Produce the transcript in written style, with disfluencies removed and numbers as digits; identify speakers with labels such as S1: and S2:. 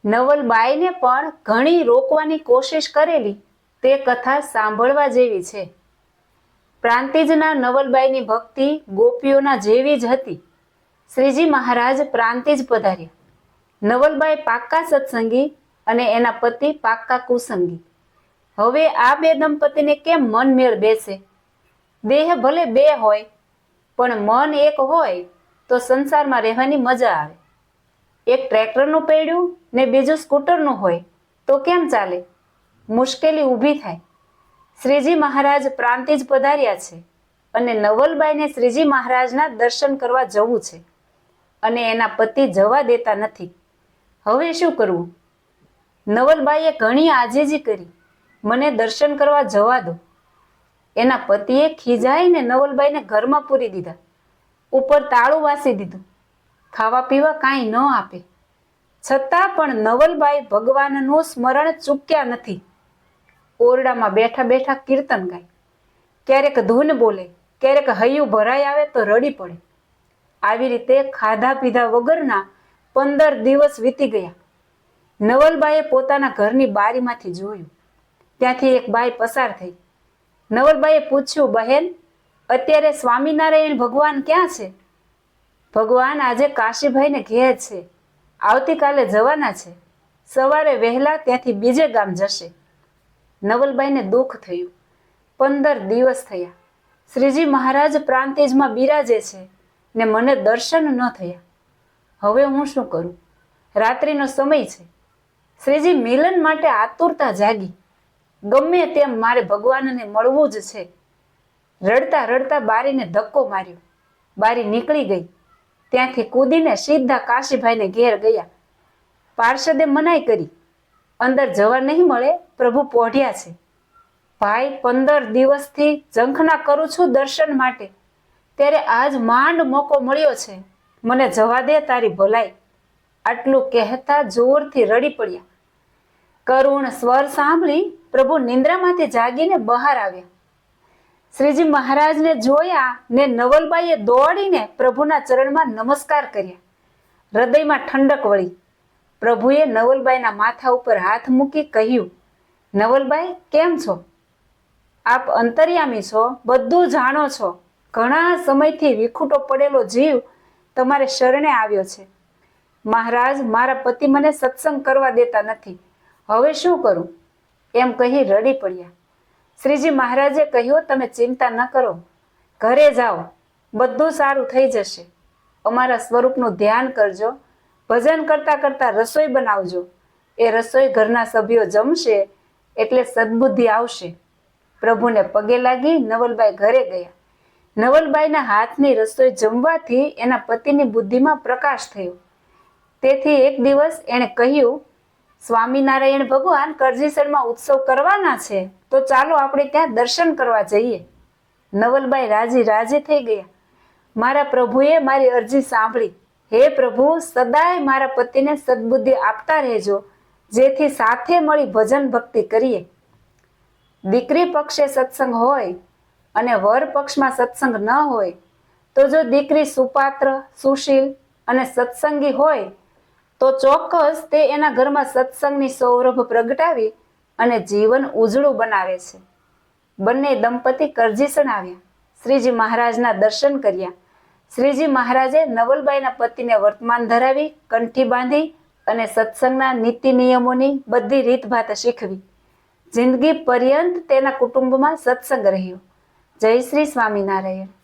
S1: નવલબાઈને પણ ઘણી રોકવાની કોશિશ કરેલી તે કથા સાંભળવા જેવી છે. પ્રાંતિજના નવલબાઈની ભક્તિ ગોપીઓના જેવી જ હતી. શ્રીજી મહારાજ પ્રાંતિજ પધાર્યા. નવલબાઈ પાક્કા સત્સંગી અને એના પતિ પાક્કા કુસંગી. હવે આ બે દંપતીને કેમ મન મેળ બેસે? દેહ ભલે બે હોય પણ મન એક હોય તો સંસારમાં રહેવાની મજા આવે. એક ટ્રેક્ટરનું પૈડું ને બીજું સ્કૂટરનું હોય તો કેમ ચાલે? મુશ્કેલી ઊભી થાય. શ્રીજી મહારાજ પ્રાંતિજ પધાર્યા છે અને નવલબાઈને શ્રીજી મહારાજના દર્શન કરવા જવું છે અને એના પતિ જવા દેતા નથી. હવે શું કરવું? નવલબાઈએ ઘણી આજીજી કરી, મને દર્શન કરવા જવા દો. એના પતિએ ખીજાઈને નવલબાઈને ઘરમાં પૂરી દીધા. ઉપર તાળું વાસી દીધું. ખાવા પીવા કાંઈ ન આપે. છતાં પણ નવલબાઈ ભગવાનનું સ્મરણ ચૂક્યા નથી. ઓરડામાં બેઠા બેઠા કીર્તન ગાય. ક્યારેક ધૂન બોલે, ક્યારેક હૈયું ભરાઈ આવે તો રડી પડે. આવી રીતે ખાધા પીધા વગરના 15 દિવસ વીતી ગયા. નવલબાઈએ પોતાના ઘરની બારીમાંથી જોયું. ત્યાંથી એક બાઈ પસાર થઈ. નવલબાઈએ પૂછ્યું, બહેન, અત્યારે સ્વામિનારાયણ ભગવાન ક્યાં છે? ભગવાન આજે કાશીભાઈને ઘેર છે. આવતીકાલે જવાના છે. સવારે વહેલા ત્યાંથી બીજે ગામ જશે. નવલબાઈને દુઃખ થયું. 15 દિવસ થયા. શ્રીજી મહારાજ પ્રાંતિજમાં બિરાજે છે ને મને દર્શન ન થયા. હવે હું શું કરું? રાત્રિનો સમય છે. શ્રીજી મિલન માટે આતુરતા જાગી. ગમે તેમ મારે ભગવાનને મળવું જ છે. રડતા રડતા બારીને ધક્કો માર્યો. બારી નીકળી ગઈ. ત્યાંથી કૂદીને સીધા કાશીભાઈને ઘેર ગયા. પાર્ષદે મનાઈ કરી, અંદર જવા નહીં મળે, પ્રભુ પોઢ્યા છે. ભાઈ, 15 દિવસથી ઝંખના કરું છું દર્શન માટે, ત્યારે આજ માંડ મોકો મળ્યો છે. મને જવા દે તારી ભલાઈ. આટલું કહેતા જોરથી રડી પડ્યા. કરુણ સ્વર સાંભળી પ્રભુ નિંદ્રામાંથી જાગીને બહાર આવ્યા. શ્રીજી મહારાજને જોયા ને નવલબાઈએ દોડીને પ્રભુના ચરણમાં નમસ્કાર કર્યા. હૃદયમાં ઠંડક વળી. પ્રભુએ નવલબાઈના માથા ઉપર હાથ મૂકી કહ્યું, નવલબાઈ, કેમ છો? આપ અંતર્યામી છો, બધું જાણો છો. ઘણા સમયથી વિખૂટો પડેલો જીવ તમારે શરણે આવ્યો છે. મહારાજ, મારા પતિ મને સત્સંગ કરવા દેતા નથી. હવે શું કરું? એમ કહી રડી પડ્યા. શ્રીજી મહારાજે કહ્યું, તમે ચિંતા ન કરો, ઘરે જાઓ, બધું સારું થઈ જશે. અમારા સ્વરૂપનું ધ્યાન કરજો. ભજન કરતા કરતા રસોઈ બનાવજો. એ રસોઈ ઘરના સભ્યો જમશે એટલે સદબુદ્ધિ આવશે. પ્રભુને પગે લાગી નવલબાઈ ઘરે ગયા. નવલબાઈના હાથની રસોઈ જમવાથી એના પતિની બુદ્ધિમાં પ્રકાશ થયો. તેથી એક દિવસ એણે કહ્યું, સ્વામિનારાયણ ભગવાન કરજીસરમાં ઉત્સવ કરવાના છે, તો ચાલો આપણે ત્યાં દર્શન કરવા જઈએ. નવલબાઈ રાજી રાજી થઈ ગયા. મારા પ્રભુએ મારી અરજી સાંભળી. હે પ્રભુ, સદાય મારા પતિને સદબુદ્ધિ આપતા રહેજો, જેથી સાથે મળી ભજન ભક્તિ કરીએ. દીકરી પક્ષે સત્સંગ હોય અને વર પક્ષમાં સત્સંગ ન હોય તો જો દીકરી સુપાત્ર, સુશીલ અને સત્સંગી હોય તો ચોક્કસ તે એના ઘરમાં સત્સંગની સૌરભ પ્રગટાવી અને જીવન ઉજળું બનાવે છે. બંને દંપતી કરજીસણ આવ્યા. શ્રીજી મહારાજના દર્શન કર્યા. શ્રીજી મહારાજે નવલબાઈના પતિને વર્તમાન ધરાવી, કંઠી બાંધી અને સત્સંગના નીતિ નિયમોની બધી રીતભાત શીખવી. જિંદગી પર્યંત તેના કુટુંબમાં સત્સંગ રહ્યો. જય શ્રી સ્વામિનારાયણ.